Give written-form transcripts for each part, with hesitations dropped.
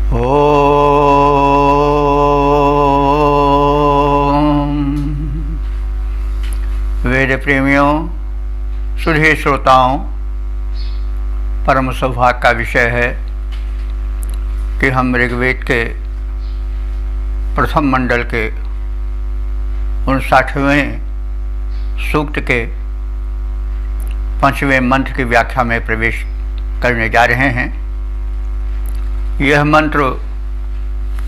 ओम। वेद प्रेमियों, सुधे श्रोताओं, परम सौभाग्य का विषय है कि हम ऋग्वेद के प्रथम मंडल के 59वें सूक्त के 5वें मंत्र की व्याख्या में प्रवेश करने जा रहे हैं। यह मंत्र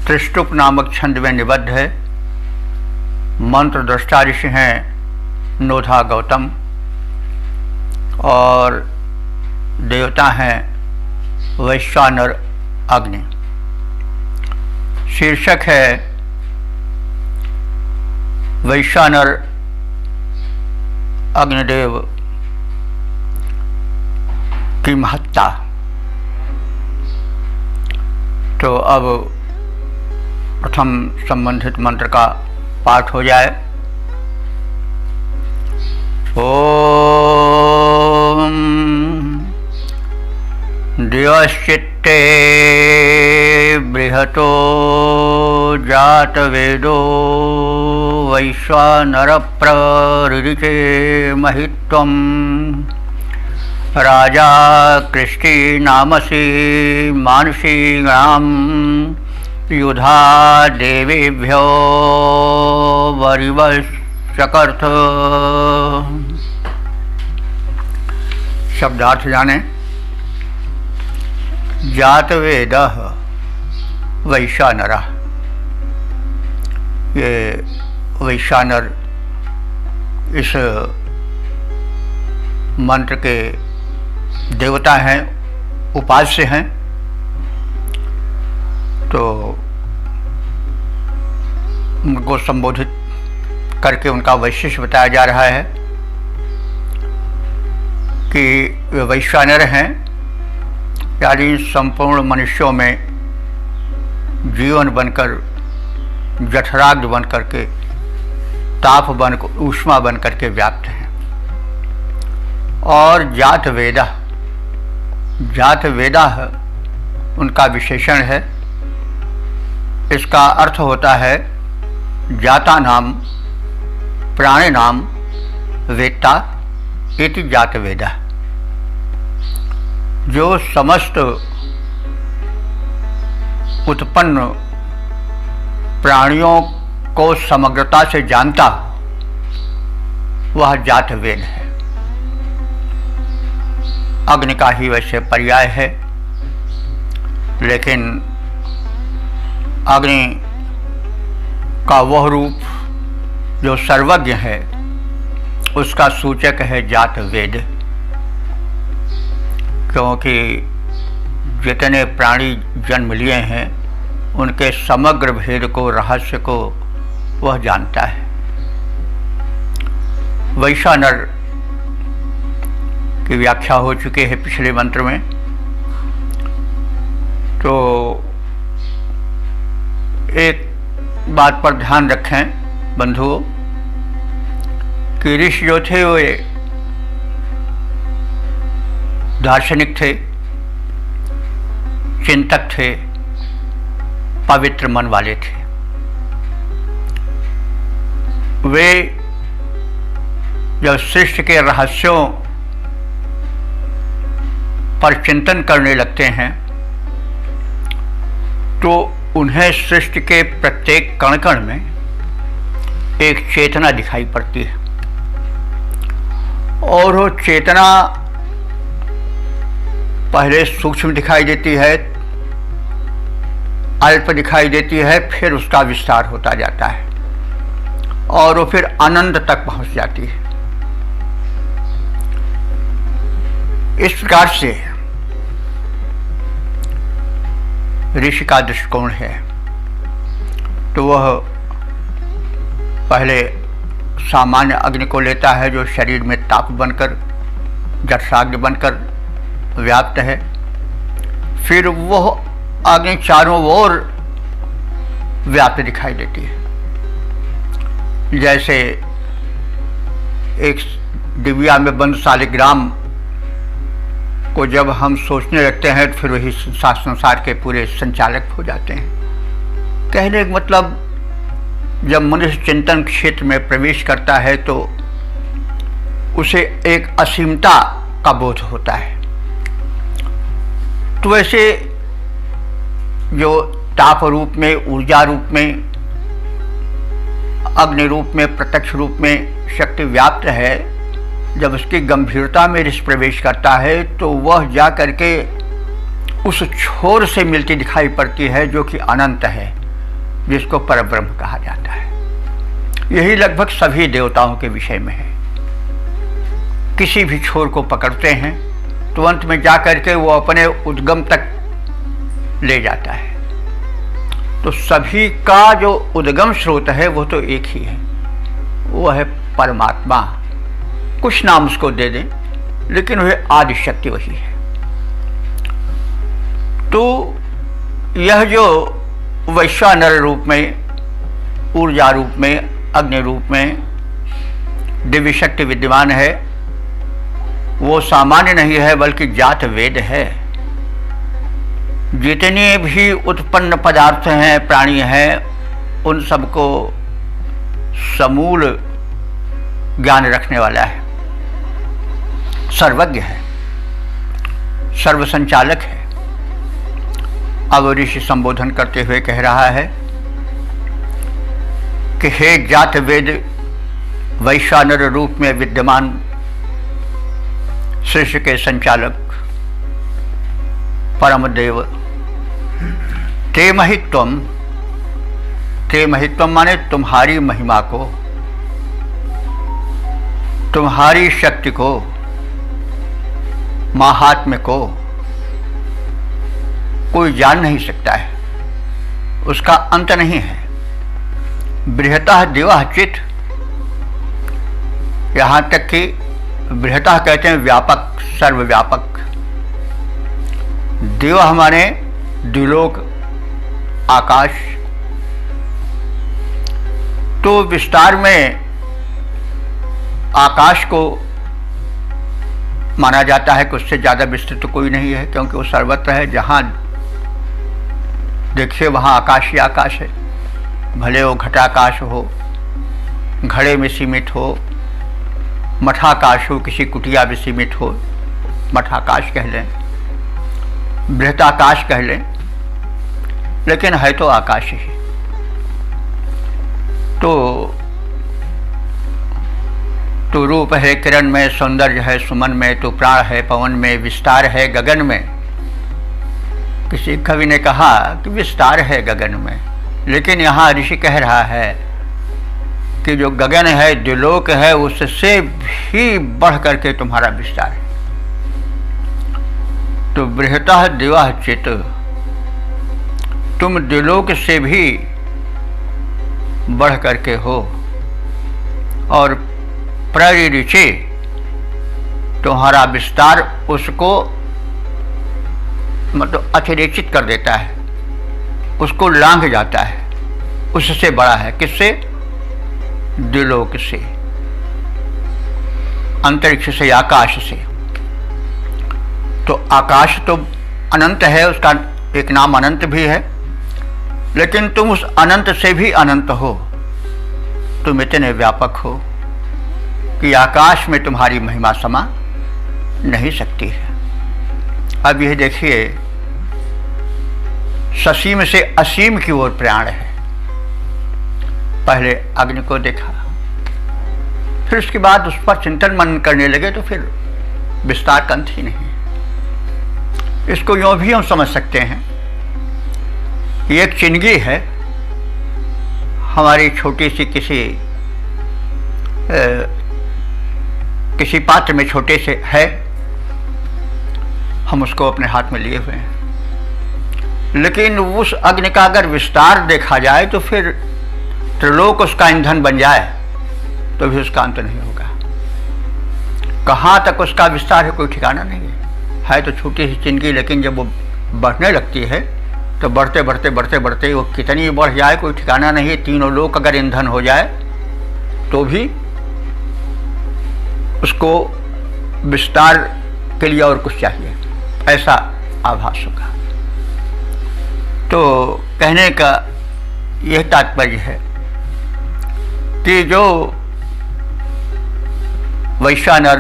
त्रिष्टुप नामक छंद में निबद्ध है। मंत्र दृष्टा ऋषि हैं नोधा गौतम और देवता हैं वैश्वानर अग्नि। शीर्षक है वैश्वानर अग्निदेव की महत्ता। तो अब प्रथम संबंधित मंत्र का पाठ हो जाए। ओम दिवश्चित्ते बृहतो जातवेदो वैश्वानर प्रऋचे महित्वम् राजा कृष्टि नामसी मानुषी ग्राम युधा देवीभ्यो वरिवशकर्थ। शब्दार्थ जाने। जातवेदः वैश्वानरः, ये वैश्वानर इस मंत्र के देवता हैं, उपास्य हैं। तो उनको संबोधित करके उनका वैशिष्ट्य बताया जा रहा है कि वे वैश्वानर हैं, यानी संपूर्ण मनुष्यों में जीवन बनकर, जठराग्नि बन करके, ताप बनकर, ऊष्मा बन करके व्याप्त हैं। और जात वेदा उनका विशेषण है। इसका अर्थ होता है जाता नाम प्राणी नाम वेत्ता इति जात वेदा। जो समस्त उत्पन्न प्राणियों को समग्रता से जानता, वह जात वेद है। अग्नि का ही वैसे पर्याय है, लेकिन अग्नि का वह रूप जो सर्वज्ञ है, उसका सूचक है जात वेद। क्योंकि जितने प्राणी जन्म लिए हैं, उनके समग्र भेद को, रहस्य को वह जानता है। वैश्वानर की व्याख्या हो चुकी है पिछले मंत्र में। तो एक बात पर ध्यान रखें बंधुओं कि ऋषि जो थे वे दार्शनिक थे, चिंतक थे, पवित्र मन वाले थे। वे जब सृष्टि के रहस्यों पर चिंतन करने लगते हैं तो उन्हें सृष्टि के प्रत्येक कण कण में एक चेतना दिखाई पड़ती है। और वो चेतना पहले सूक्ष्म दिखाई देती है, अल्प दिखाई देती है, फिर उसका विस्तार होता जाता है और वो फिर अनंत तक पहुंच जाती है। इस प्रकार से ऋषि का दृष्टिकोण है। तो वह पहले सामान्य अग्नि को लेता है जो शरीर में ताप बनकर, जठराग्नि बनकर व्याप्त है। फिर वह अग्नि चारों ओर व्याप्त दिखाई देती है। जैसे एक डिबिया में बंद शालिग्राम को जब हम सोचने लगते हैं तो फिर वही संसार के पूरे संचालक हो जाते हैं। कहने का मतलब, जब मनुष्य चिंतन क्षेत्र में प्रवेश करता है तो उसे एक असीमता का बोध होता है। तो वैसे जो ताप रूप में, ऊर्जा रूप में, अग्नि रूप में, प्रत्यक्ष रूप में शक्ति व्याप्त है, जब उसकी गंभीरता में ऋषि प्रवेश करता है तो वह जा करके उस छोर से मिलती दिखाई पड़ती है जो कि अनंत है, जिसको परब्रह्म कहा जाता है। यही लगभग सभी देवताओं के विषय में है। किसी भी छोर को पकड़ते हैं तो अंत में जा करके वो अपने उद्गम तक ले जाता है। तो सभी का जो उद्गम स्रोत है वो तो एक ही है, वो है परमात्मा। कुछ नाम उसको दे दें, लेकिन वह आदि शक्ति वही है। तो यह जो वैश्वानर रूप में, ऊर्जा रूप में, अग्नि रूप में दिव्य शक्ति विद्यमान है, वो सामान्य नहीं है बल्कि जात वेद है। जितने भी उत्पन्न पदार्थ हैं, प्राणी हैं, उन सबको समूल ज्ञान रखने वाला है, सर्वज्ञ है, सर्वसंचालक है। अब ऋषि संबोधन करते हुए कह रहा है कि हे जात वेद वैश्वानर रूप में विद्यमान सृष्टि के संचालक परम देव, ते महित्वम, ते महित्वम माने तुम्हारी महिमा को, तुम्हारी शक्ति को, महात्म्य को कोई जान नहीं सकता है, उसका अंत नहीं है। बृहतः दिवः चित्, यहाँ तक कि बृहतः कहते हैं व्यापक, सर्वव्यापक। दिवः हमारे द्विलोक, आकाश। तो विस्तार में आकाश को माना जाता है कि उससे ज़्यादा विस्तृत तो कोई नहीं है, क्योंकि वो सर्वत्र है। जहाँ देखिए वहाँ आकाश ही आकाश है, भले वो घटाकाश हो, घड़े में सीमित हो, मठाकाश हो, किसी कुटिया में सीमित हो, मठाकाश कह लें, बृहताकाश कह लें, लेकिन है तो आकाश ही। तो रूप है किरण में, सौंदर्य है सुमन में, तो प्राण है पवन में, विस्तार है गगन में। किसी कवि ने कहा कि विस्तार है गगन में, लेकिन यहाँ ऋषि कह रहा है कि जो गगन है, द्विलोक है, उससे भी बढ़ करके तुम्हारा विस्तार है। तो बृहतः दिवः चित्, तुम द्विलोक से भी बढ़ करके हो। और प्ररिचे, तुम्हारा विस्तार उसको मतलब अतिरेचित कर देता है, उसको लांघ जाता है, उससे बड़ा है। किससे? द्विलोक से, अंतरिक्ष से, आकाश से। तो आकाश तो अनंत है, उसका एक नाम अनंत भी है, लेकिन तुम उस अनंत से भी अनंत हो। तुम इतने व्यापक हो कि आकाश में तुम्हारी महिमा समा नहीं सकती है। अब यह देखिए, ससीम से असीम की ओर प्रयाण है। पहले अग्नि को देखा, फिर उसके बाद उस पर चिंतन मनन करने लगे, तो फिर विस्तार का अंत ही नहीं। इसको यूं भी हम समझ सकते हैं कि एक चिंगी है, हमारी छोटी सी किसी पात्र में छोटे से है, हम उसको अपने हाथ में लिए हुए हैं। लेकिन उस अग्नि का अगर विस्तार देखा जाए तो फिर त्रिलोक उसका ईंधन बन जाए तो भी उसका अंत नहीं होगा। कहाँ तक उसका विस्तार है कोई ठिकाना नहीं है तो छोटी सी चिंगी, लेकिन जब वो बढ़ने लगती है तो बढ़ते बढ़ते बढ़ते बढ़ते वो कितनी बढ़ जाए कोई ठिकाना नहीं। तीनों लोक अगर ईंधन हो जाए तो भी उसको विस्तार के लिए और कुछ चाहिए। ऐसा आभास होगा। तो कहने का यह तात्पर्य है कि जो वैश्वानर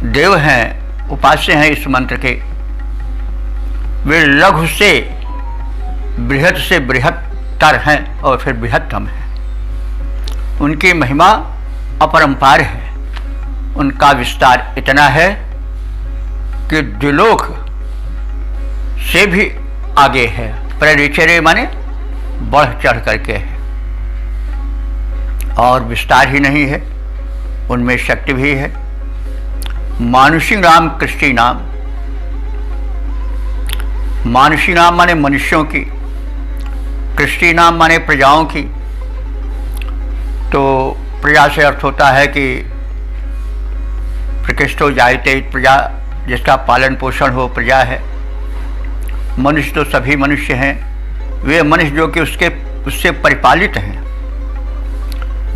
देव हैं, उपास्य हैं इस मंत्र के, वे लघु से बृहत्तर हैं और फिर बृहत्तम हैं। उनकी महिमा अपरंपार है, उनका विस्तार इतना है कि द्विलोक से भी आगे है। परिचर्य माने बढ़ चढ़ करके है, और विस्तार ही नहीं है, उनमें शक्ति भी है। मानुषी नाम कृष्टि नाम, मानुषी नाम माने मनुष्यों की, कृष्टि नाम माने प्रजाओं की। तो प्रजा से अर्थ होता है कि प्रकृष्टो जायते, प्रजा जिसका पालन पोषण हो प्रजा है। मनुष्य तो सभी मनुष्य हैं, वे मनुष्य जो कि उससे परिपालित हैं।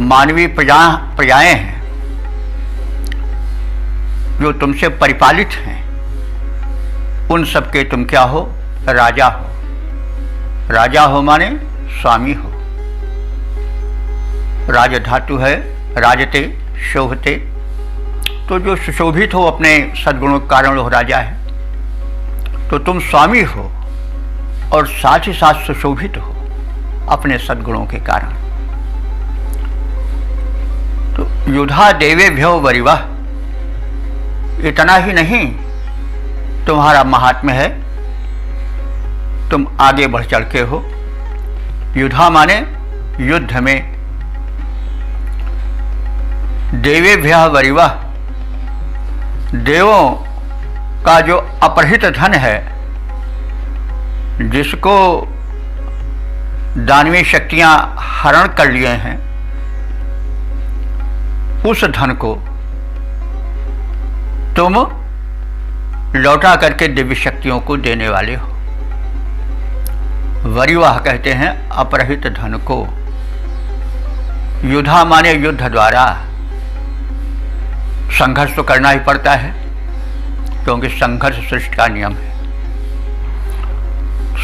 मानवीय प्रजाएं हैं जो तुमसे परिपालित हैं, उन सबके तुम क्या हो? राजा हो। राजा हो माने स्वामी हो। राज धातु है राजते शोभते, तो जो सुशोभित हो अपने सद्गुणों के कारण वो राजा है। तो तुम स्वामी हो और साथ ही साथ सुशोभित हो अपने सद्गुणों के कारण। तो युधा देवेभ्यो वरिवः, इतना ही नहीं तुम्हारा महात्म्य है, तुम आगे बढ़ चढ़ के हो। युधा माने युद्ध में, देवेभ्यः वरिवः, देवों का जो अपहृत धन है, जिसको दानवीय शक्तियां हरण कर लिए हैं, उस धन को तुम लौटा करके दिव्य शक्तियों को देने वाले हो। वरिवाह कहते हैं अपहृत धन को। युद्धा माने युद्ध द्वारा, संघर्ष तो करना ही पड़ता है क्योंकि संघर्ष सृष्टि का नियम है।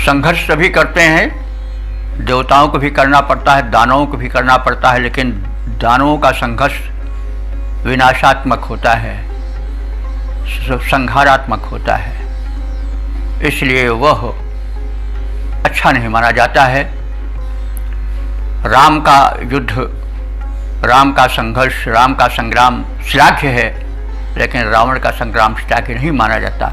संघर्ष सभी करते हैं, देवताओं को भी करना पड़ता है, दानवों को भी करना पड़ता है, लेकिन दानवों का संघर्ष विनाशात्मक होता है, संहारात्मक होता है, इसलिए वह अच्छा नहीं माना जाता है। राम का युद्ध, राम का संघर्ष, राम का संग्राम श्लाघ्य है, लेकिन रावण का संग्राम श्लाघ्य नहीं माना जाता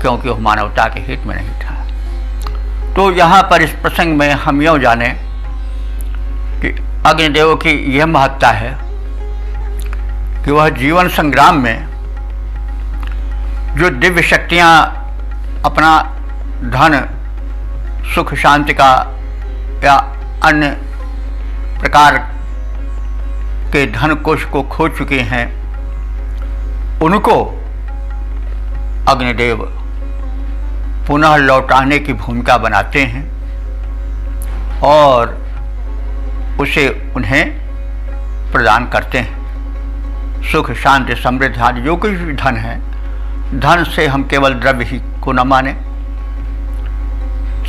क्योंकि वह मानवता के हित में नहीं था। तो यहाँ पर इस प्रसंग में हम यूँ जाने कि अग्निदेव की यह महत्ता है कि वह जीवन संग्राम में जो दिव्य शक्तियाँ अपना धन, सुख, शांति का या अन्य प्रकार के धन कोश को खो चुके हैं, उनको अग्निदेव पुनः लौटाने की भूमिका बनाते हैं और उसे उन्हें प्रदान करते हैं। सुख, शांति, समृद्धि आदि जो कुछ भी धन है, धन से हम केवल द्रव्य ही को न माने।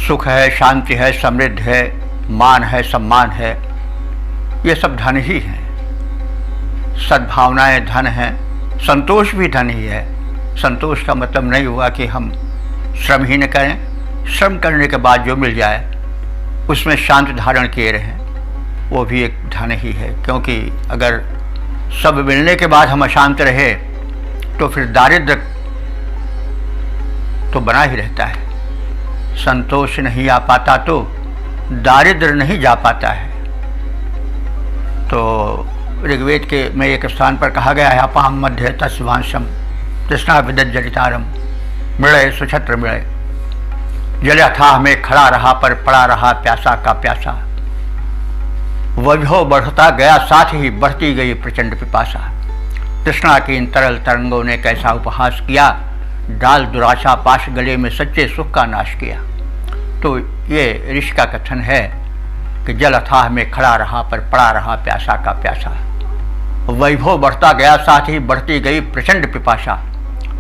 सुख है, शांति है, समृद्धि है, मान है, सम्मान है, ये सब धन ही हैं। सद्भावनाएं धन हैं, संतोष भी धन ही है। संतोष का मतलब नहीं हुआ कि हम श्रम ही न करें, श्रम करने के बाद जो मिल जाए उसमें शांति धारण किए रहें, वो भी एक धन ही है। क्योंकि अगर सब मिलने के बाद हम अशांत रहे तो फिर दारिद्र्य तो बना ही रहता है। संतोष नहीं आ पाता तो दारिद्र्य नहीं जा पाता है। तो ऋग्वेद के में एक स्थान पर कहा गया है, अपाम मध्य तस्वांशम तृष्णा विदत जलितारम मृणय सुछत्र मृणय, जल अथाह में खड़ा रहा पर पड़ा रहा प्यासा का प्यासा, वैभव बढ़ता गया साथ ही बढ़ती गई प्रचंड पिपासा। तृष्णा की इन तरल तरंगों ने कैसा उपहास किया, डाल दुराशा पाश गले में सच्चे सुख का नाश किया। तो ये ऋषि का कथन है कि जल अथाह में खड़ा रहा पर पड़ा रहा प्यासा का प्यासा, वैभव बढ़ता गया साथ ही बढ़ती गई प्रचंड पिपासा।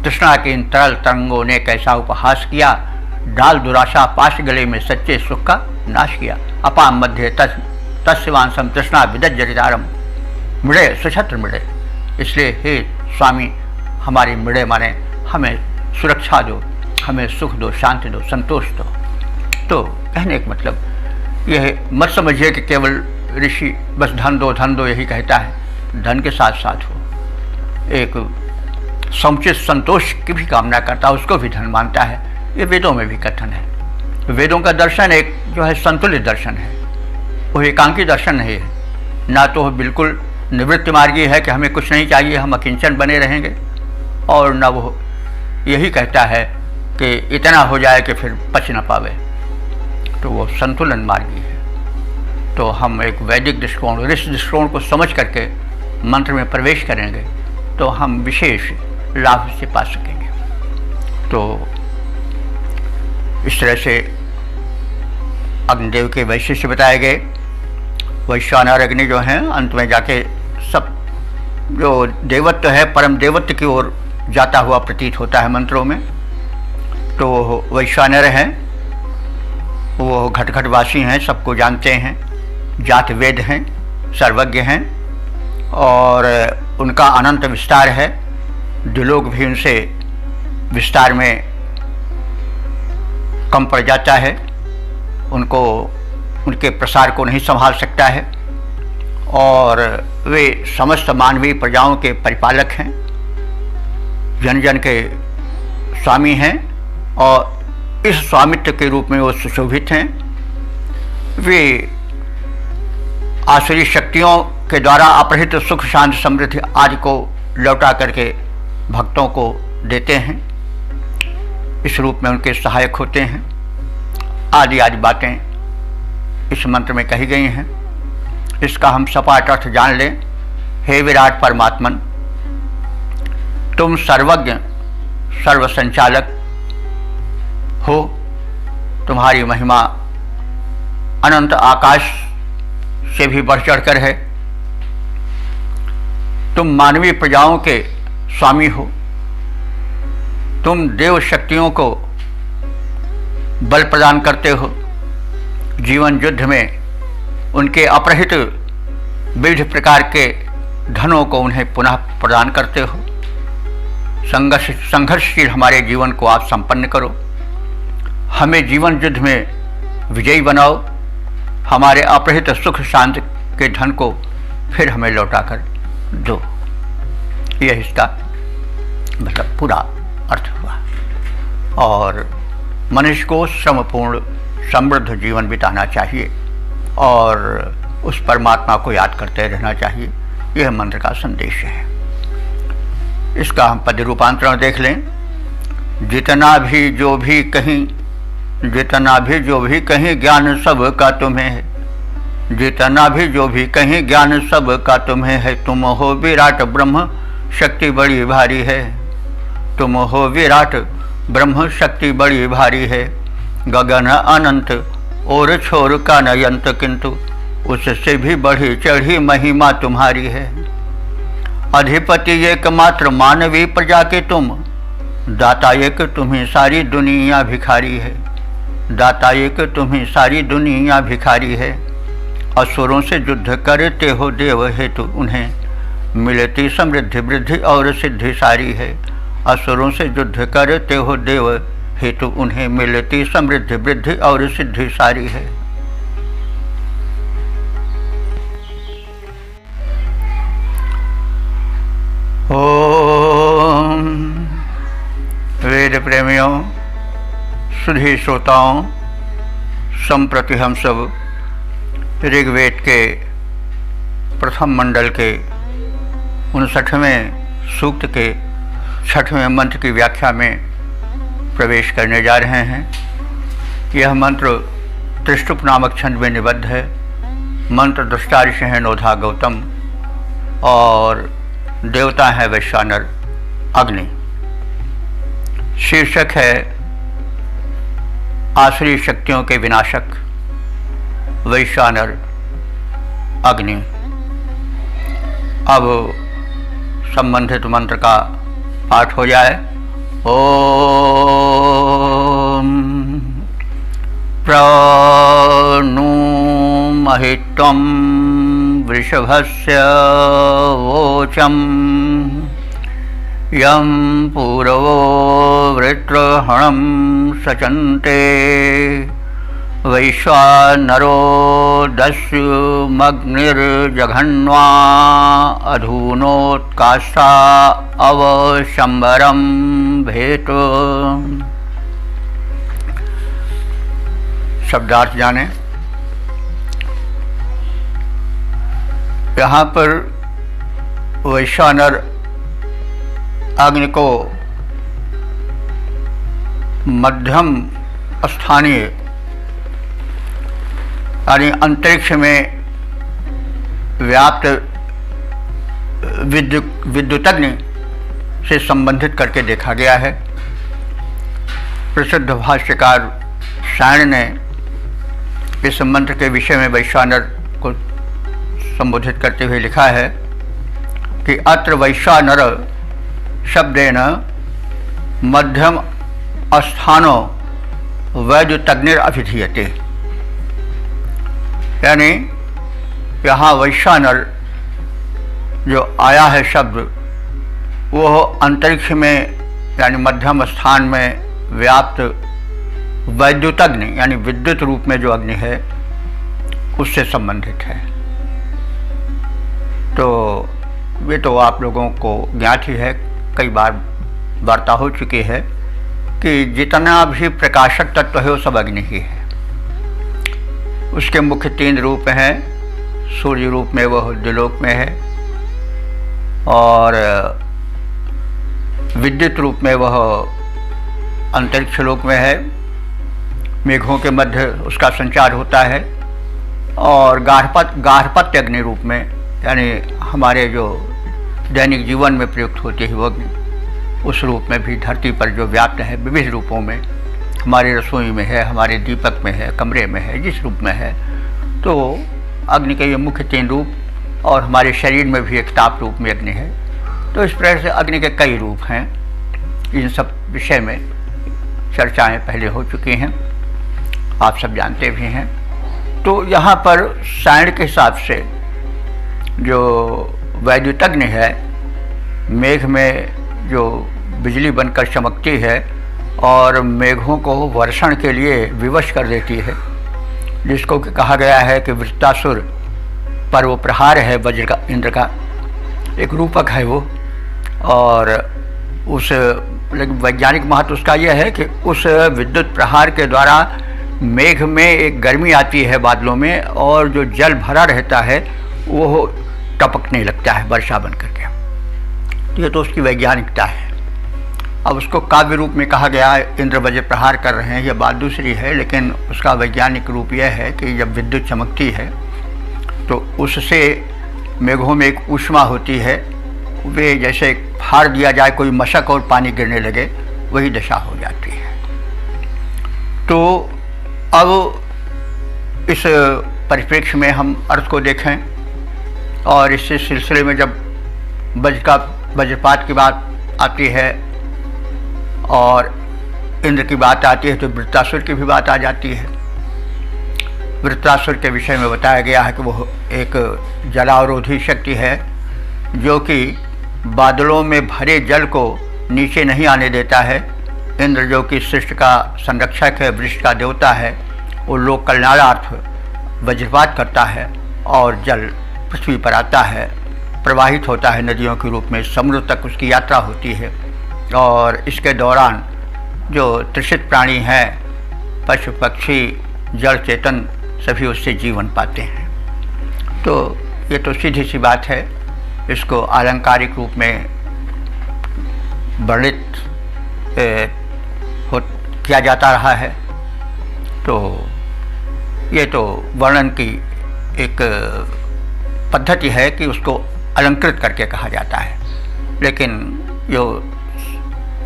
तृष्णा के इन तरल तरंगों ने कैसा उपहास किया, डाल दुराशा पाश गले में सच्चे सुख का नाश किया। अपाम मध्य तस्वांसम तृष्णा विदज्जरितारम मृड़े सुछत्र मृड़े। इसलिए हे स्वामी, हमारी मृड़े माने हमें सुरक्षा दो, हमें सुख दो, शांति दो, संतोष दो। तो कहने का मतलब यह मत समझिए कि केवल ऋषि बस धन दो यही कहता है। धन के साथ साथ हो एक समुचित संतोष की भी कामना करता है, उसको भी धन मानता है। ये वेदों में भी कथन है। वेदों का दर्शन एक जो है संतुलित दर्शन है, वो एकांकी दर्शन नहीं है। ना तो बिल्कुल निवृत्ति मार्गी है कि हमें कुछ नहीं चाहिए, हम अकिंचन बने रहेंगे, और न वो यही कहता है कि इतना हो जाए कि फिर पच न पावे। तो वो संतुलन मार्गी है। तो हम एक वैदिक दृष्टिकोण, ऋषि दृष्टिकोण को समझ करके मंत्र में प्रवेश करेंगे तो हम विशेष लाभ से पा सकेंगे। तो इस तरह से अग्निदेव के वैशिष्ट बताए गए। वैश्वानर अग्नि जो हैं अंत में जाके सब जो देवत्व है परम देवत्व की ओर जाता हुआ प्रतीत होता है मंत्रों में। तो वैश्वानर हैं, वो घटघटवासी हैं, सबको जानते हैं, जात वेद हैं, सर्वज्ञ हैं, और उनका अनंत विस्तार है। द्युलोक भी उनसे विस्तार में कम पड़ जाता है, उनको उनके प्रसार को नहीं संभाल सकता है। और वे समस्त मानवीय प्रजाओं के परिपालक हैं, जन जन के स्वामी हैं, और इस स्वामित्व के रूप में वो सुशोभित हैं। वे आसुरी शक्तियों के द्वारा अपहृत सुख शांति समृद्धि आदि को लौटा करके भक्तों को देते हैं, इस रूप में उनके सहायक होते हैं। आदि आदि बातें इस मंत्र में कही गई हैं। इसका हम सपाट अर्थ जान लें। हे विराट परमात्मन, तुम सर्वज्ञ सर्वसंचालक हो, तुम्हारी महिमा अनंत आकाश से भी बढ़ चढ़कर है। तुम मानवीय प्रजाओं के स्वामी हो, तुम देव शक्तियों को बल प्रदान करते हो, जीवन युद्ध में उनके अपहृत विविध प्रकार के धनों को उन्हें पुनः प्रदान करते हो। संघर्षशील हमारे जीवन को आप संपन्न करो, हमें जीवन युद्ध में विजयी बनाओ, हमारे अपहृत सुख शांति के धन को फिर हमें लौटा कर दो। यह इसका मतलब पूरा अर्थ हुआ। और मनुष्य को श्रमपूर्ण समृद्ध जीवन बिताना चाहिए और उस परमात्मा को याद करते रहना चाहिए। यह मंत्र का संदेश है। इसका हम पद रूपांतरण देख लें। जितना भी जो भी कहीं, जितना भी जो भी कहीं ज्ञान सब का तुम्हें है, जितना भी जो भी कहीं ज्ञान सब का तुम्हें है। तुम हो विराट ब्रह्म शक्ति बड़ी भारी है, तुम हो विराट ब्रह्म शक्ति बड़ी भारी है। गगन अनंत और छोर का नयंत, किंतु उससे भी बढ़ी चढ़ी महिमा तुम्हारी है। अधिपति एकमात्र मानवी प्रजा के तुम, दाता एक तुम्हें सारी दुनिया भिखारी है। दाता एक तुम्हें सारी दुनिया भिखारी है। असुरों से युद्ध करते हो देव हेतु उन्हें, मिलती समृद्धि वृद्धि और सिद्धि सारी है। असुरों से युद्ध करते हो देव हेतु उन्हें, मिलती समृद्धि वृद्धि और सिद्धि सारी है। ओम वेद प्रेमियों, सुधी श्रोताओं, संप्रति हम सब ऋग्वेद के प्रथम मंडल के 59वें सूक्त के 6वें मंत्र की व्याख्या में प्रवेश करने जा रहे हैं। यह मंत्र त्रिष्टुप नामक छंद में निबद्ध है। मंत्र दृष्टा ऋषि हैं नोधा गौतम और देवता है वैश्वानर अग्नि। शीर्षक है आसुरी शक्तियों के विनाशक वैश्वानर अग्नि। अब संबंधित मंत्र का पाठ हो जाए ओम प्रणु महित्वं वृषभस्य वोचम् यं पूर्वो वृत्रहणं सचन्ते वैश्वानरो दस्युमग्निर्जघन्वा अधूनोत्काष्ठा अवशंबरं भेत। शब्दार्थ जाने। यहाँ पर वैश्वानर अग्नि को मध्यम स्थानीय यानी अंतरिक्ष में व्याप्त विद्युतग्नि से संबंधित करके देखा गया है। प्रसिद्ध भाष्यकार सायण ने इस मंत्र के विषय में वैश्वानर को संबोधित करते हुए लिखा है कि अत्र वैश्वानर शब्देन मध्यम स्थानो वैद्युतग्निरभिधीयते। यानी यहाँ वैश्वानर जो आया है शब्द वो अंतरिक्ष में यानी मध्यम स्थान में व्याप्त वैद्युतग्नि यानी विद्युत रूप में जो अग्नि है उससे संबंधित है। तो ये तो आप लोगों को ज्ञात ही है, कई बार वार्ता हो चुकी है कि जितना भी प्रकाशक तत्व है वो सब अग्नि ही है। उसके मुख्य 3 रूप हैं। सूर्य रूप में वह द्युलोक में है, और विद्युत रूप में वह अंतरिक्ष लोक में है, मेघों के मध्य उसका संचार होता है, और गार्हपत्य अग्नि रूप में यानी हमारे जो दैनिक जीवन में प्रयुक्त होती है वो अग्नि, उस रूप में भी धरती पर जो व्याप्त है विविध रूपों में, हमारी रसोई में है, हमारे दीपक में है, कमरे में है, जिस रूप में है। तो अग्नि के ये मुख्य 3 रूप, और हमारे शरीर में भी एक ताप रूप में अग्नि है। तो इस प्रकार से अग्नि के कई रूप हैं। इन सब विषय में चर्चाएं पहले हो चुकी हैं, आप सब जानते भी हैं। तो यहाँ पर सायण के हिसाब से जो वैद्युतग्नि है, मेघ में जो बिजली बनकर चमकती है और मेघों को वर्षण के लिए विवश कर देती है, जिसको कहा गया है कि वृत्तासुर पर वो प्रहार है वज्र का, इंद्र का एक रूपक है वो। और उस वैज्ञानिक महत्व उसका यह है कि उस विद्युत प्रहार के द्वारा मेघ में एक गर्मी आती है बादलों में, और जो जल भरा रहता है वो टपकने लगता है वर्षा बन करके। ये तो उसकी वैज्ञानिकता है। अब उसको काव्य रूप में कहा गया है, इंद्र वज्र प्रहार कर रहे हैं, यह बात दूसरी है, लेकिन उसका वैज्ञानिक रूप यह है कि जब विद्युत चमकती है तो उससे मेघों में एक ऊष्मा होती है, वे जैसे फाड़ दिया जाए कोई मशक और पानी गिरने लगे, वही दशा हो जाती है। तो अब इस परिप्रेक्ष्य में हम अर्थ को देखें, और इस सिलसिले में जब वज्रपात की बात आती है और इंद्र की बात आती है तो वृत्तासुर की भी बात आ जाती है। वृत्तासुर के विषय में बताया गया है कि वो एक जलावरोधी शक्ति है जो कि बादलों में भरे जल को नीचे नहीं आने देता है। इंद्र जो कि सृष्टि का संरक्षक है, वृक्ष का देवता है, वो लोक कल्याणार्थ वज्रपात करता है और जल पृथ्वी पर आता है, प्रवाहित होता है नदियों के रूप में, समुद्र तक उसकी यात्रा होती है। और इसके दौरान जो तृषित प्राणी हैं, पशु पक्षी जड़ चेतन, सभी उससे जीवन पाते हैं। तो ये तो सीधी सी बात है, इसको आलंकारिक रूप में वर्णित किया जाता रहा है। तो ये तो वर्णन की एक पद्धति है कि उसको अलंकृत करके कहा जाता है, लेकिन जो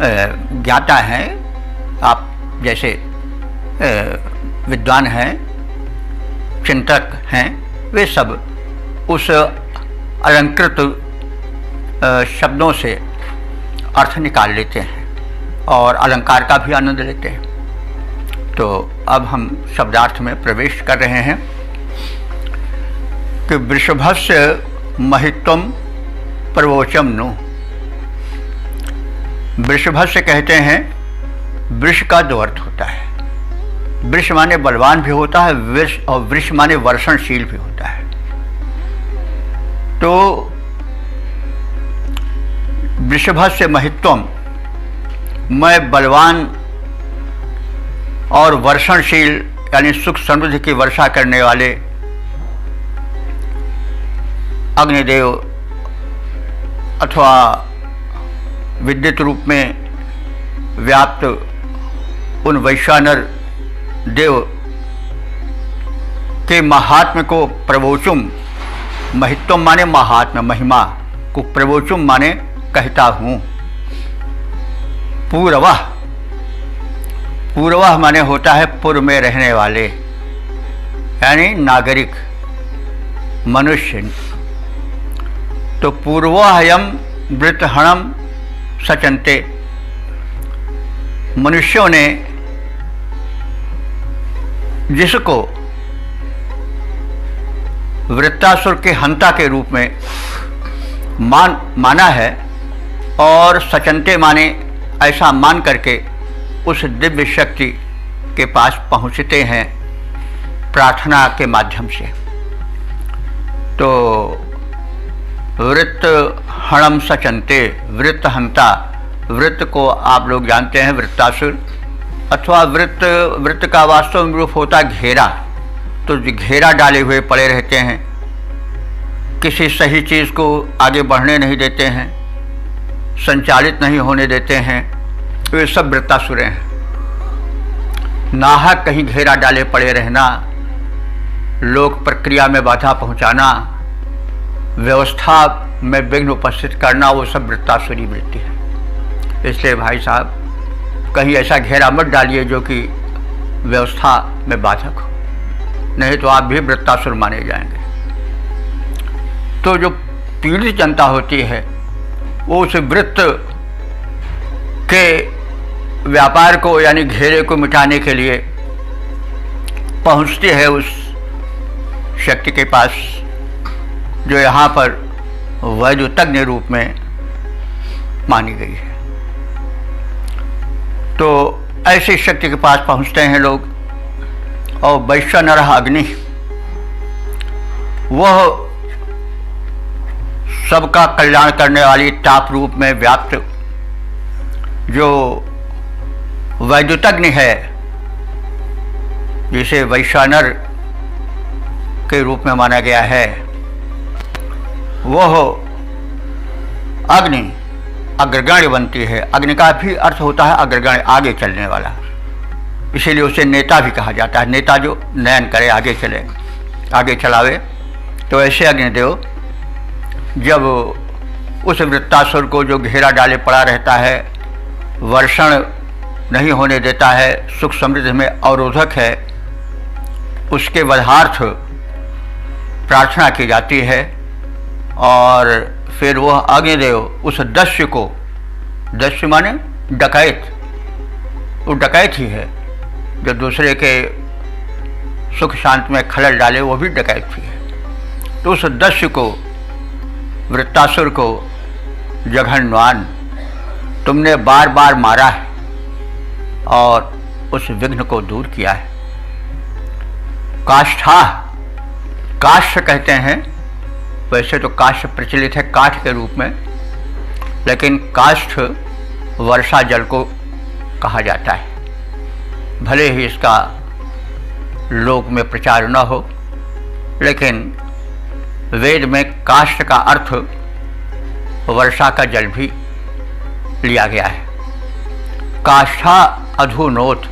ज्ञाता हैं, आप जैसे विद्वान हैं, चिंतक हैं, वे सब उस अलंकृत शब्दों से अर्थ निकाल लेते हैं और अलंकार का भी आनंद लेते हैं। तो अब हम शब्दार्थ में प्रवेश कर रहे हैं कि वृषभस्य महित्वम प्रवोचम नु। वृषभस्य कहते हैं, वृष का दो अर्थ होता है। वृष माने बलवान भी होता है, वृष और वृष माने वर्षणशील भी होता है। तो वृषभस्य महित्वम, मैं बलवान और वर्षणशील यानी सुख समृद्धि की वर्षा करने वाले अग्निदेव अथवा विद्युत रूप में व्याप्त उन वैश्वानर देव के महात्म्य को प्रवोचुम, महित्वम माने महात्म्य महिमा को, प्रवोचुम माने कहता हूँ। पूर्वः, पूर्वः माने होता है पूर्व में रहने वाले यानी नागरिक मनुष्य। तो पूर्वोहयम वृत्रहणम सचन्ते, मनुष्यों ने जिसको वृत्रासुर के हंता के रूप में माना है और सचन्ते माने ऐसा मान करके उस दिव्य शक्ति के पास पहुँचते हैं प्रार्थना के माध्यम से। तो वृत्त हणम सचन्ते, वृत्त हंता, वृत्त को आप लोग जानते हैं वृत्तासुर, अथवा वृत्त का वास्तव में रूप होता घेरा। तो घेरा डाले हुए पड़े रहते हैं, किसी सही चीज़ को आगे बढ़ने नहीं देते हैं, संचालित नहीं होने देते हैं, वे सब वृत्तासुर हैं। नाहक कहीं घेरा डाले पड़े रहना, लोक प्रक्रिया में बाधा पहुंचाना, व्यवस्था में विघ्न उपस्थित करना, वो सब वृत्तासुरी वृत्ति है। इसलिए भाई साहब कहीं ऐसा घेरा मत डालिए जो कि व्यवस्था में बाधक हो, नहीं तो आप भी वृत्तासुर माने जाएंगे। तो जो पीड़ित जनता होती है वो उस वृत्त के व्यापार को यानी घेरे को मिटाने के लिए पहुंचती है उस शक्ति के पास जो यहाँ पर वैद्युतज्ञ रूप में मानी गई है। तो ऐसी शक्ति के पास पहुँचते हैं लोग, और वैश्वानर अग्नि वह सबका कल्याण करने वाली ताप रूप में व्याप्त जो वैद्युतज्ञ है, जिसे वैश्वानर के रूप में माना गया है, वह अग्नि अग्रगण्य बनती है। अग्नि का भी अर्थ होता है अग्रगण्य, आगे चलने वाला, इसीलिए उसे नेता भी कहा जाता है। नेता जो नयन करे, आगे चले, आगे चलावे। तो ऐसे अग्निदेव जब उस वृत्तासुर को जो घेरा डाले पड़ा रहता है, वर्षण नहीं होने देता है, सुख समृद्धि में अवरोधक है, उसके वधार्थ प्रार्थना की जाती है। और फिर वह अग्निदेव उस दस्यु को, दस्यु माने डकैत, वो डकैत ही है जो दूसरे के सुख शांति में खलल डाले, वो भी डकैत ही है। तो उस दस्यु को, वृत्तासुर को, जघन्यवान तुमने बार बार मारा है और उस विघ्न को दूर किया है। काष्ठा, काष्ठ कहते हैं, वैसे तो काष्ठ प्रचलित है काठ के रूप में, लेकिन काष्ठ वर्षा जल को कहा जाता है। भले ही इसका लोक में प्रचार न हो, लेकिन वेद में काष्ठ का अर्थ वर्षा का जल भी लिया गया है। काष्ठा अधुनोत,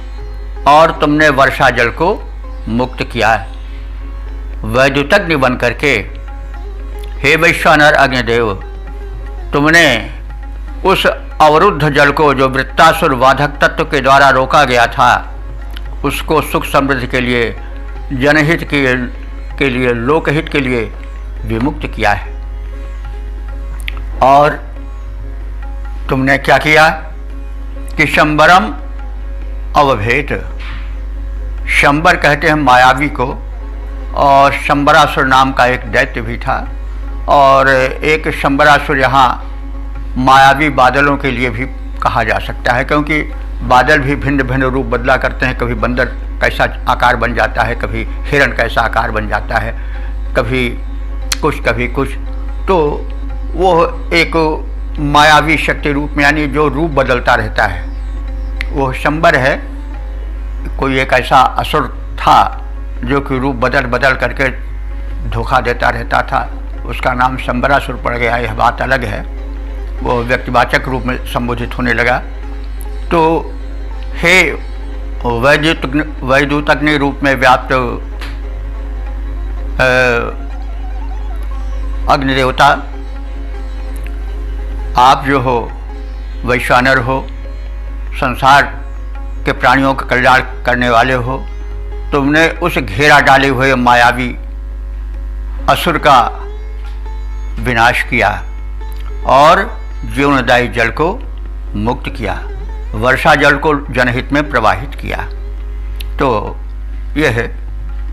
और तुमने वर्षा जल को मुक्त किया है वैद्युतज्ञ बन करके। हे वैश्वानर अग्निदेव, तुमने उस अवरुद्ध जल को जो वृत्तासुर बाधक तत्व के द्वारा रोका गया था, उसको सुख समृद्धि के लिए, जनहित के लिए, लोकहित के लिए विमुक्त किया है। और तुमने क्या किया कि शंबरम अवभेत। शंबर कहते हैं मायावी को, और शंबरासुर नाम का एक दैत्य भी था। और एक शंबरासुर यहाँ मायावी बादलों के लिए भी कहा जा सकता है, क्योंकि बादल भी भिन्न भिन्न रूप बदला करते हैं। कभी बंदर कैसा आकार बन जाता है, कभी हिरण कैसा आकार बन जाता है, कभी कुछ। तो वो एक मायावी शक्ति रूप में, यानी जो रूप बदलता रहता है, वो शंबर है। कोई एक ऐसा असुर था जो कि रूप बदल बदल करके धोखा देता रहता था, उसका नाम शंबरासुर पड़ गया, यह बात अलग है। वो व्यक्तिवाचक रूप में संबोधित होने लगा। तो हे वैद्युतग्नि रूप में व्याप्त अग्निदेवता, आप जो हो वैश्वानर हो, संसार के प्राणियों का कल्याण करने वाले हो। तुमने उस घेरा डाले हुए मायावी असुर का विनाश किया और जीवनदायी जल को मुक्त किया, वर्षा जल को जनहित में प्रवाहित किया। तो यह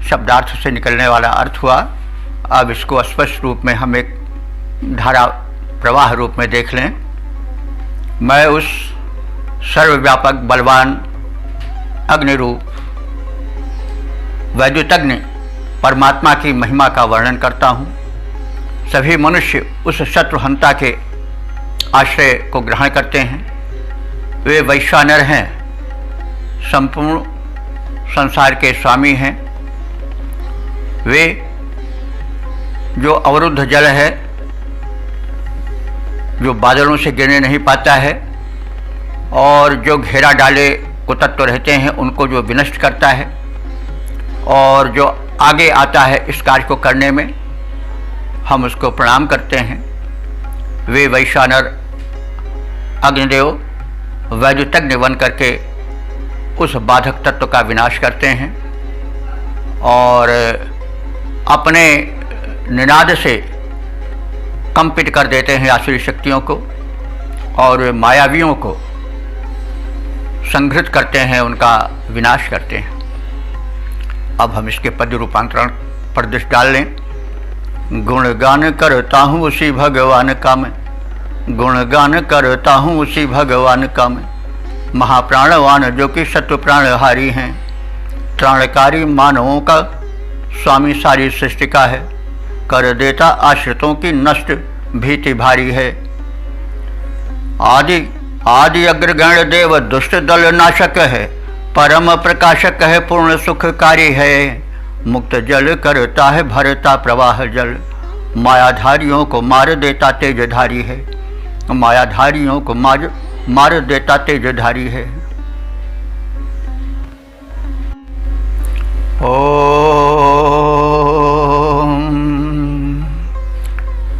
शब्दार्थ से निकलने वाला अर्थ हुआ। अब इसको स्पष्ट रूप में हम एक धारा प्रवाह रूप में देख लें। मैं उस सर्वव्यापक बलवान अग्निरूप वैद्युतग्नि परमात्मा की महिमा का वर्णन करता हूँ। सभी मनुष्य उस शत्रुहंता के आश्रय को ग्रहण करते हैं। वे वैश्वानर हैं, संपूर्ण संसार के स्वामी हैं। वे जो अवरुद्ध जल है, जो बादलों से गिरने नहीं पाता है, और जो घेरा डाले कुतत्व रहते हैं, उनको जो विनष्ट करता है और जो आगे आता है इस कार्य को करने में, हम उसको प्रणाम करते हैं। वे वैश्वानर अग्निदेव वैद्युतग्नि बन करके उस बाधक तत्व का विनाश करते हैं और अपने निनाद से कंपित कर देते हैं आसुरी शक्तियों को, और मायावियों को संघृत करते हैं, उनका विनाश करते हैं। अब हम इसके पद्य रूपांतरण पर दृष्टि डाल लें। गुणगान करता हूँ उसी भगवान का मैं, गुणगान करता हूँ उसी भगवान का मैं, महाप्राणवान जो कि सत्व प्राणहारी हैं, त्राणकारी मानवों का स्वामी सारी सृष्टि का है, कर देता आश्रितों की नष्ट भीति भारी है। आदि अग्रगण देव दुष्ट दल नाशक है, परम प्रकाशक है, पूर्ण सुखकारी है, मुक्त जल करता है भरता प्रवाह जल, मायाधारियों को मार देता तेजधारी है, मायाधारियों को मार देता तेजधारी है।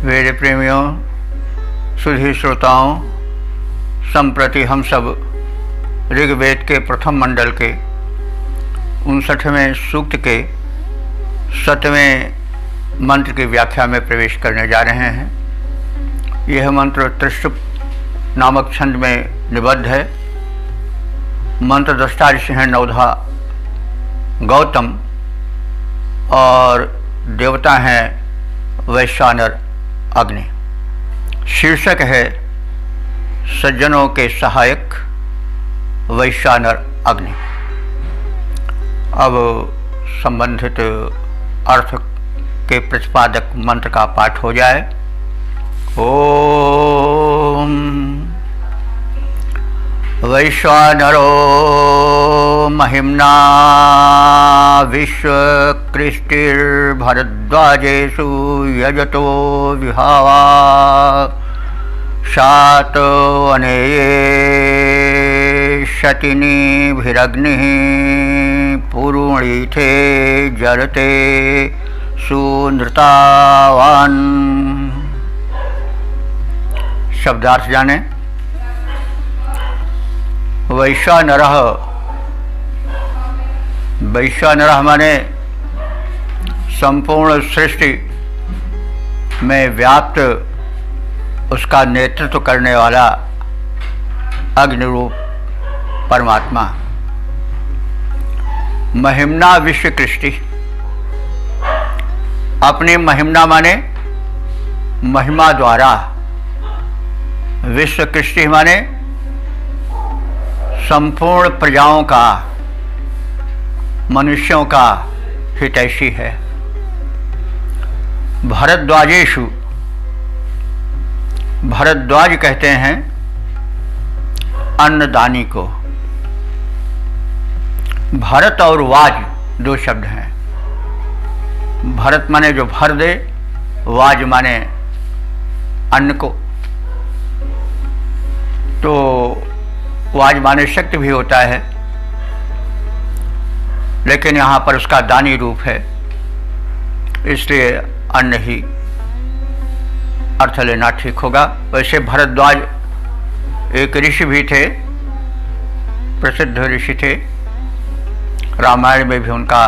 वेद प्रेमियों, सुधी श्रोताओं, संप्रति हम सब ऋग्वेद के प्रथम मंडल के 59वें सूक्त के 7वें मंत्र की व्याख्या में प्रवेश करने जा रहे हैं। यह मंत्र त्रिशुप नामक छंद में निबद्ध है। मंत्र दृष्टा ऋषि हैं नवधा गौतम और देवता हैं वैश्वानर अग्नि। शीर्षक है सज्जनों के सहायक वैश्वानर अग्नि। अब संबंधित अर्थ के प्रतिपादक मंत्र का पाठ हो जाए। ओम वैश्वानरो महिम्ना विश्वकृष्टिर्भरद्वाजेषु यजतो विहावा शातवनेये शतिनिभिरग्निः पूर्णीथे जरते सुनृतावान्। शब्दार्थ जाने। वैश्वानरः, वैश्वानरः माने संपूर्ण सृष्टि में व्याप्त उसका नेतृत्व करने वाला अग्निरूप परमात्मा। महिमना विश्व कृष्टि, अपनी महिमना माने महिमा द्वारा, विश्व कृष्टि माने संपूर्ण प्रजाओं का, मनुष्यों का हितैषी है। भरद्वाजेषु, भरद्वाज कहते हैं अन्नदानी को। भरत और वाज दो शब्द हैं। भरत माने जो भर दे, वाज माने अन्न को। तो वाज माने शक्ति भी होता है, लेकिन यहाँ पर उसका दानी रूप है, इसलिए अन्न ही अर्थ लेना ठीक होगा। वैसे भरद्वाज एक ऋषि भी थे, प्रसिद्ध ऋषि थे। रामायण में भी उनका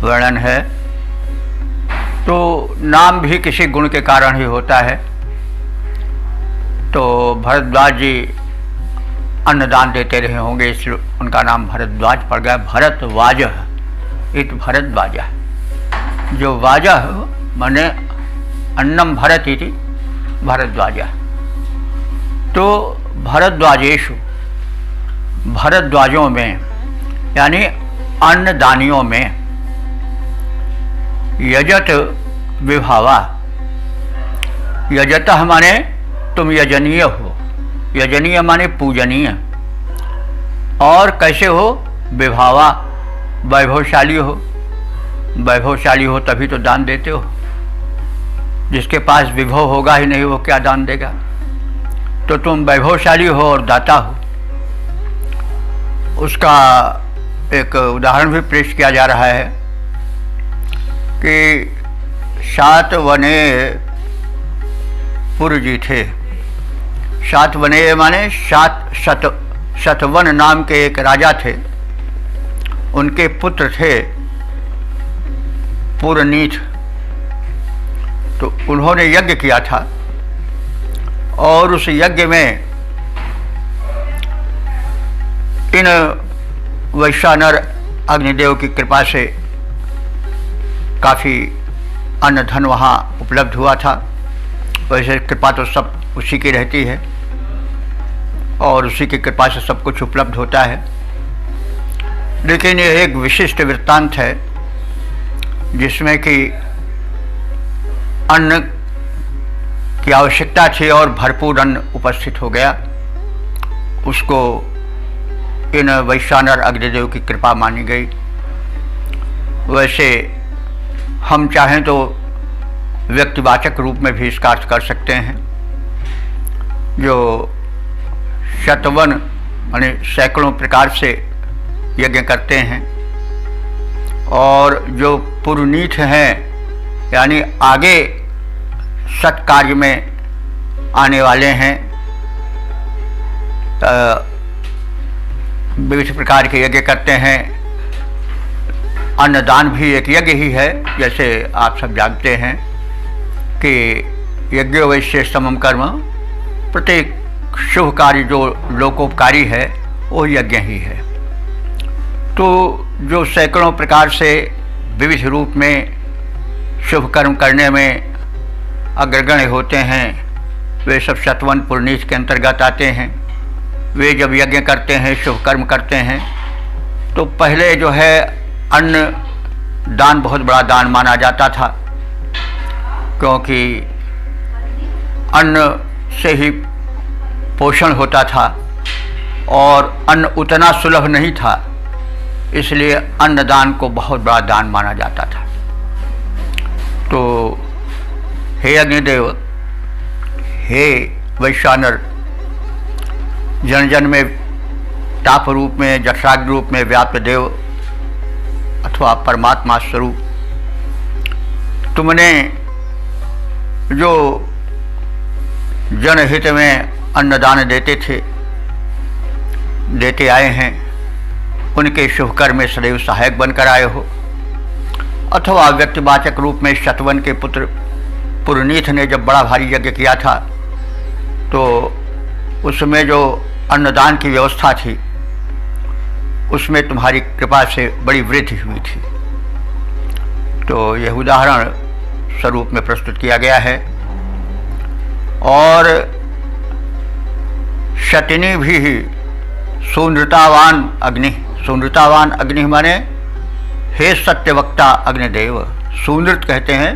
वर्णन है। तो नाम भी किसी गुण के कारण ही होता है। तो भरद्वाज जी अन्नदान देते रहे होंगे, इसलिए उनका नाम भरद्वाज पड़ गया। भरतवाज इत भरद्वाज, जो वाज माने अन्नम भरत इति भरद्वाज। तो भरद्वाजेषु, भरद्वाजों में यानी अन्नदानियों में, यजत विभावा, यजतः माने तुम यजनीय हो, यजनीय माने पूजनीय। और कैसे हो? विभावा, वैभवशाली हो। वैभवशाली हो तभी तो दान देते हो। जिसके पास विभव होगा ही नहीं, वो क्या दान देगा? तो तुम वैभवशाली हो और दाता हो। उसका एक उदाहरण भी पेश किया जा रहा है कि शातवने पुरजी थे। शातवने माने शतवन नाम के एक राजा थे, उनके पुत्र थे पुरनीत। तो उन्होंने यज्ञ किया था और उस यज्ञ में इन वैश्वानर अग्निदेव की कृपा से काफ़ी अन्न धन वहाँ उपलब्ध हुआ था। वैसे कृपा तो सब उसी की रहती है और उसी की कृपा से सब कुछ उपलब्ध होता है। लेकिन यह एक विशिष्ट वृत्तांत है जिसमें कि अन्न की आवश्यकता थी और भरपूर अन्न उपस्थित हो गया। उसको इन वैश्वानर अग्निदेव की कृपा मानी गई। वैसे हम चाहें तो व्यक्तिवाचक रूप में भी इसका अर्थ कर सकते हैं। जो शतवन माने सैकड़ों प्रकार से यज्ञ करते हैं और जो पुरनीत हैं यानी आगे सत कार्य में आने वाले हैं, विविध प्रकार के यज्ञ करते हैं। अन्नदान भी एक यज्ञ ही है। जैसे आप सब जानते हैं कि यज्ञो वैश्य समम कर्म, प्रत्येक शुभ कार्य जो लोकोपकारी है वो यज्ञ ही है। तो जो सैकड़ों प्रकार से विविध रूप में शुभ कर्म करने में अग्रगण्य होते हैं, वे सब शतवन पुरनीत के अंतर्गत आते हैं। वे जब यज्ञ करते हैं, शुभ कर्म करते हैं, तो पहले जो है अन्न दान बहुत बड़ा दान माना जाता था, क्योंकि अन्न से ही पोषण होता था और अन्न उतना सुलभ नहीं था, इसलिए अन्नदान को बहुत बड़ा दान माना जाता था। तो हे अग्निदेव, हे वैश्वानर, जन जन में ताप रूप में, जठराग्नि रूप में व्याप्त देव अथवा परमात्मा स्वरूप, तुमने जो जनहित में अन्नदान देते थे, देते आए हैं, उनके शुभ कर्म में सदैव सहायक बनकर आए हो। अथवा व्यक्तिवाचक रूप में शतवन के पुत्र पुरनीत ने जब बड़ा भारी यज्ञ किया था, तो उसमें जो अन्नदान की व्यवस्था थी, उसमें तुम्हारी कृपा से बड़ी वृद्धि हुई थी। तो यह उदाहरण स्वरूप में प्रस्तुत किया गया है। और शतिनी भी सुनृतावान अग्नि, सुनृतावान अग्नि माने हे सत्यवक्ता अग्निदेव। सुनृत कहते हैं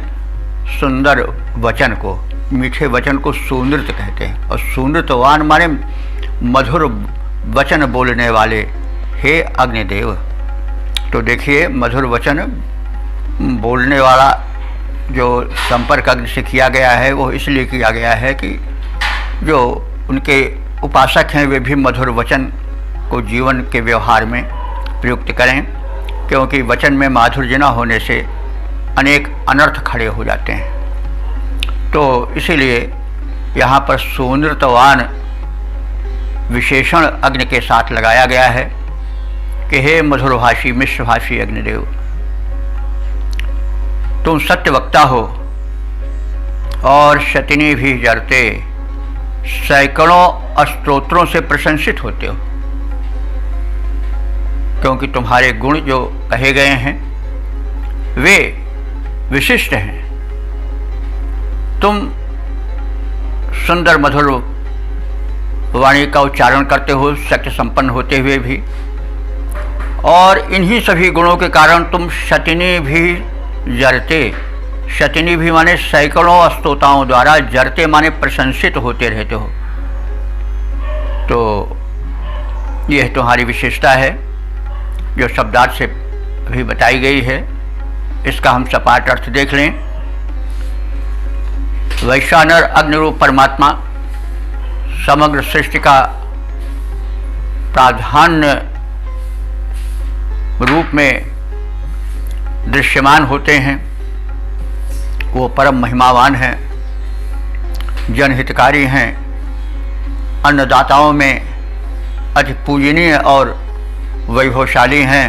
सुंदर वचन को, मीठे वचन को सुनृत कहते हैं। और सुनृतवान माने मधुर वचन बोलने वाले, हे अग्निदेव। तो देखिए, मधुर वचन बोलने वाला जो संपर्क अग्नि से किया गया है वो इसलिए किया गया है कि जो उनके उपासक हैं वे भी मधुर वचन को जीवन के व्यवहार में प्रयुक्त करें, क्योंकि वचन में माधुर्य न होने से अनेक अनर्थ खड़े हो जाते हैं। तो इसीलिए यहाँ पर सुनृतवान विशेषण अग्नि के साथ लगाया गया है कि हे मधुरभाषी मिश्रभाषी अग्निदेव, तुम सत्यवक्ता हो और शतिनी भी जरते सैकड़ों स्तोत्रों से प्रशंसित होते हो, क्योंकि तुम्हारे गुण जो कहे गए हैं वे विशिष्ट हैं। तुम सुंदर मधुर वाणी का उच्चारण करते हो, सत्य संपन्न होते हुए भी, और इन्हीं सभी गुणों के कारण तुम शतिनी भी जरते। शतिनी भी माने सैकड़ों स्तोताओं द्वारा, जरते माने प्रशंसित होते रहते हो। तो यह तुम्हारी विशेषता है जो शब्दार्थ से भी बताई गई है। इसका हम सपाट अर्थ देख लें। वैश्वानर अग्निरूप परमात्मा समग्र सृष्टि का प्राधान्य रूप में दृश्यमान होते हैं। वो परम महिमावान हैं, जनहितकारी हैं, अन्नदाताओं में अति पूजनीय और वैभवशाली हैं।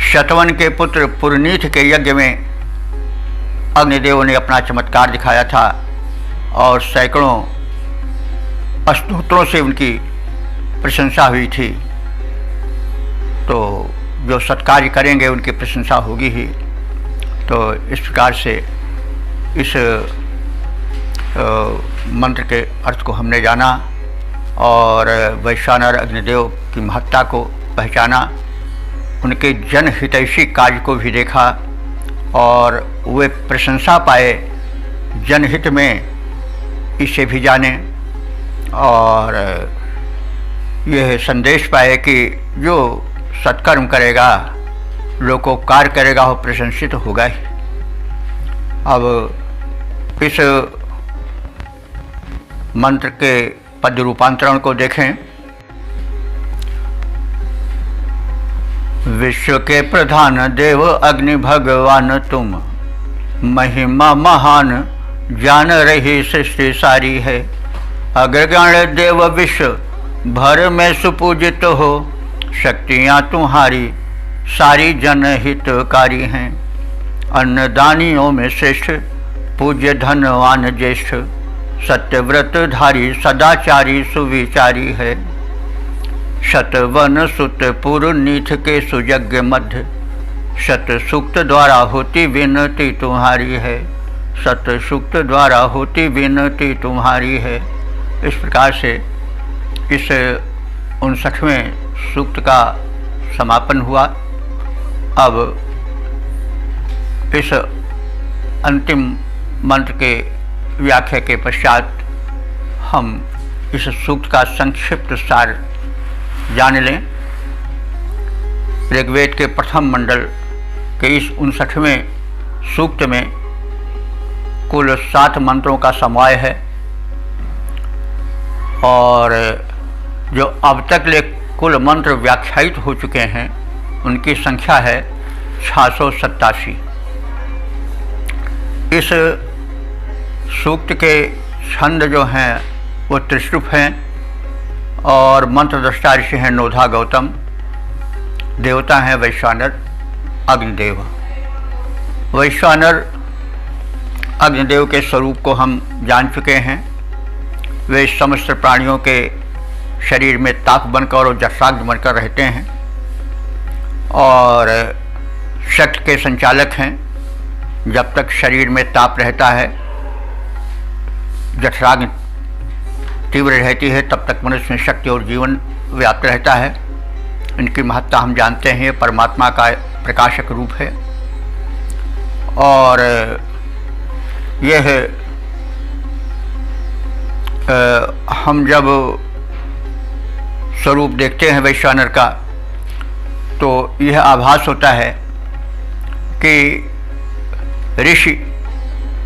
शतवन के पुत्र पुरनीत के यज्ञ में अग्निदेव ने अपना चमत्कार दिखाया था और सैकड़ों स्तोत्रों से उनकी प्रशंसा हुई थी। तो जो सत्कार्य करेंगे उनकी प्रशंसा होगी ही। तो इस प्रकार से इस मंत्र के अर्थ को हमने जाना और वैश्वानर अग्निदेव की महत्ता को पहचाना, उनके जनहितैषी कार्य को भी देखा और वे प्रशंसा पाए जनहित में, इसे भी जाने और यह संदेश पाए कि जो सत्कर्म करेगा, लोकोपकार करेगा, वो प्रशंसित होगा ही। अब इस मंत्र के पद रूपांतरण को देखें। विश्व के प्रधान देव अग्नि भगवान तुम, महिमा महान जान रही सृष्टि सारी है। अग्रगण देव विश्व भर में सुपूजित हो, शक्तियाँ तुम्हारी सारी जनहितकारी हैं। अन्नदानियों में श्रेष्ठ पूज्य धनवान ज्येष्ठ, सत्यव्रत धारी सदाचारी सुविचारी है। शतवन सुत पुरनीत के सुयज्ञ मध्य, शत सूक्त द्वारा होती विनती तुम्हारी है। शत सूक्त द्वारा होती विनती तुम्हारी है। इस प्रकार से इस 59वें सूक्त का समापन हुआ। अब इस अंतिम मंत्र के व्याख्या के पश्चात हम इस सूक्त का संक्षिप्त सार जान लें। ऋग्वेद के प्रथम मंडल के इस 59वें सूक्त में कुल 7 मंत्रों का समवाय है और जो अब तक ले कुल मंत्र व्याख्यायित हो चुके हैं उनकी संख्या है 687। इस सूक्त के छंद जो हैं वो त्रिश्रुप हैं और मंत्रद्रष्टा ऋषि हैं नोधा गौतम, देवता हैं वैश्वानर अग्निदेव। वैश्वानर अग्निदेव के स्वरूप को हम जान चुके हैं। वे समस्त प्राणियों के शरीर में ताप बनकर और जठराग्नि बनकर रहते हैं और शक्ति के संचालक हैं। जब तक शरीर में ताप रहता है, जठराग्नि तीव्र रहती है, तब तक मनुष्य में शक्ति और जीवन व्याप्त रहता है। इनकी महत्ता हम जानते हैं, परमात्मा का प्रकाशक रूप है। और यह हम जब स्वरूप देखते हैं वैश्वानर का, तो यह आभास होता है कि ऋषि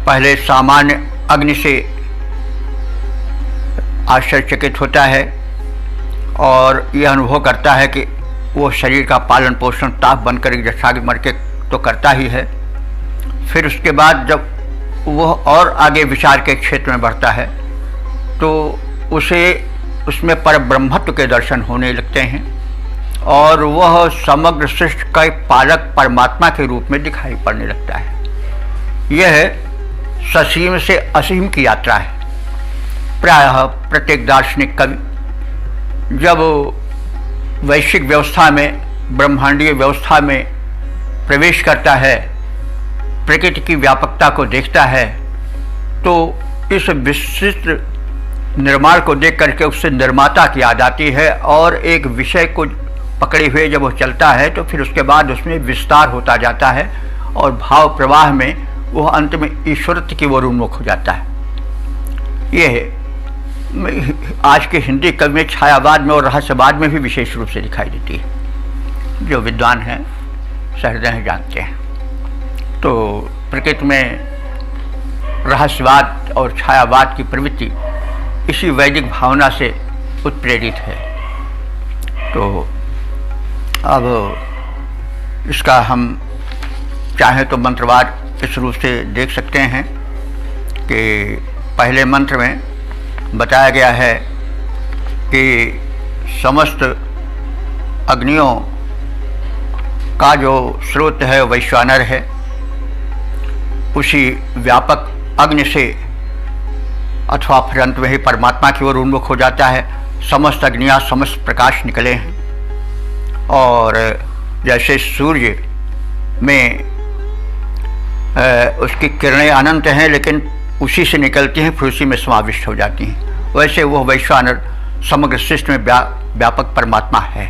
पहले सामान्य अग्नि से आश्चर्यचकित होता है और यह अनुभव करता है कि वो शरीर का पालन पोषण ताप बनकर एक जठराग्नि मर के तो करता ही है। फिर उसके बाद जब वह और आगे विचार के क्षेत्र में बढ़ता है तो उसे उसमें परब्रह्मत्व के दर्शन होने लगते हैं और वह समग्र सृष्टि का पालक परमात्मा के रूप में दिखाई पड़ने लगता है। यह ससीम से असीम की यात्रा है। प्रायः प्रत्येक दार्शनिक कवि जब वैश्विक व्यवस्था में, ब्रह्मांडीय व्यवस्था में प्रवेश करता है, प्रकृति की व्यापकता को देखता है, तो इस विशिष्ट निर्माण को देख करके उससे निर्माता की याद आती है और एक विषय को पकड़े हुए जब वो चलता है तो फिर उसके बाद उसमें विस्तार होता जाता है और भाव प्रवाह में वह अंत में ईश्वरत्व की ओर उन्मुख हो जाता है। यह आज के हिंदी कवि में छायावाद में और रहस्यवाद में भी विशेष रूप से दिखाई देती है। जो विद्वान हैं सहृदय जानते हैं। तो प्रकृति में रहस्यवाद और छायावाद की प्रवृत्ति इसी वैदिक भावना से उत्प्रेरित है। तो अब इसका हम चाहें तो मंत्रवाद इस रूप से देख सकते हैं कि पहले मंत्र में बताया गया है कि समस्त अग्नियों का जो स्रोत है वैश्वानर है। उसी व्यापक अग्नि से अथवा फिर अंत में ही परमात्मा की ओर उन्मुख हो जाता है। समस्त अग्नियाँ, समस्त प्रकाश निकले हैं और जैसे सूर्य में उसकी किरणें अनंत हैं लेकिन उसी से निकलती हैं फिर उसी में समाविष्ट हो जाती हैं, वैसे वह वैश्वानर समग्र सृष्टि में व्यापक परमात्मा है।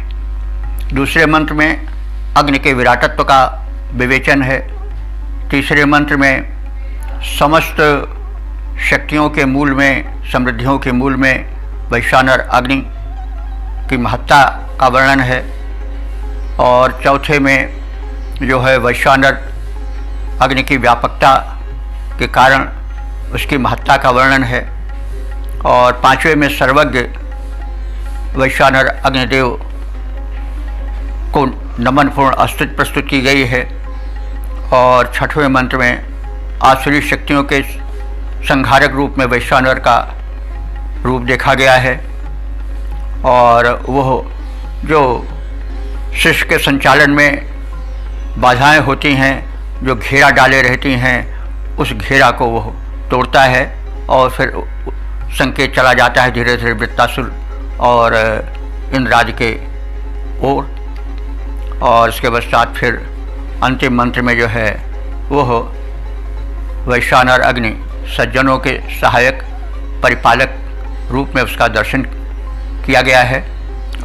दूसरे मंत्र में अग्नि के विराटत्व का विवेचन है। तीसरे मंत्र में समस्त शक्तियों के मूल में, समृद्धियों के मूल में वैश्वानर अग्नि की महत्ता का वर्णन है। और चौथे में जो है वैश्वानर अग्नि की व्यापकता के कारण उसकी महत्ता का वर्णन है। और पांचवें में सर्वज्ञ वैश्वानर अग्निदेव को नमनपूर्ण स्तुति प्रस्तुत की गई है। और छठवें मंत्र में आसुरी शक्तियों के संहारक रूप में वैश्वानर का रूप देखा गया है। और वह जो शिष्य के संचालन में बाधाएं होती हैं, जो घेरा डाले रहती हैं, उस घेरा को वह तोड़ता है और फिर संकेत चला जाता है धीरे धीरे वृत्तासुर और इंद्राज के ओर। और इसके पश्चात फिर अंतिम मंत्र में जो है वह वैश्वानर अग्नि सज्जनों के सहायक परिपालक रूप में उसका दर्शन किया गया है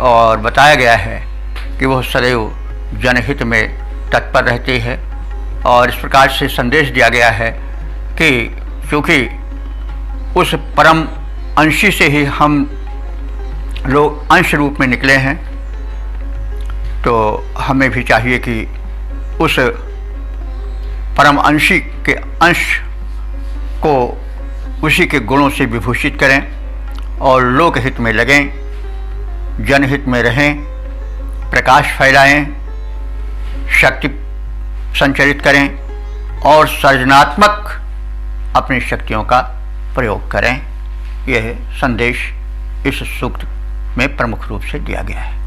और बताया गया है कि वह सदैव जनहित में तत्पर रहती है। और इस प्रकार से संदेश दिया गया है कि क्योंकि उस परम अंशी से ही हम लोग अंश रूप में निकले हैं, तो हमें भी चाहिए कि उस परम अंशी के अंश को उसी के गुणों से विभूषित करें और लोकहित में लगें, जनहित में रहें, प्रकाश फैलाएं, शक्ति संचरित करें और सृजनात्मक अपनी शक्तियों का प्रयोग करें। यह संदेश इस सूक्त में प्रमुख रूप से दिया गया है।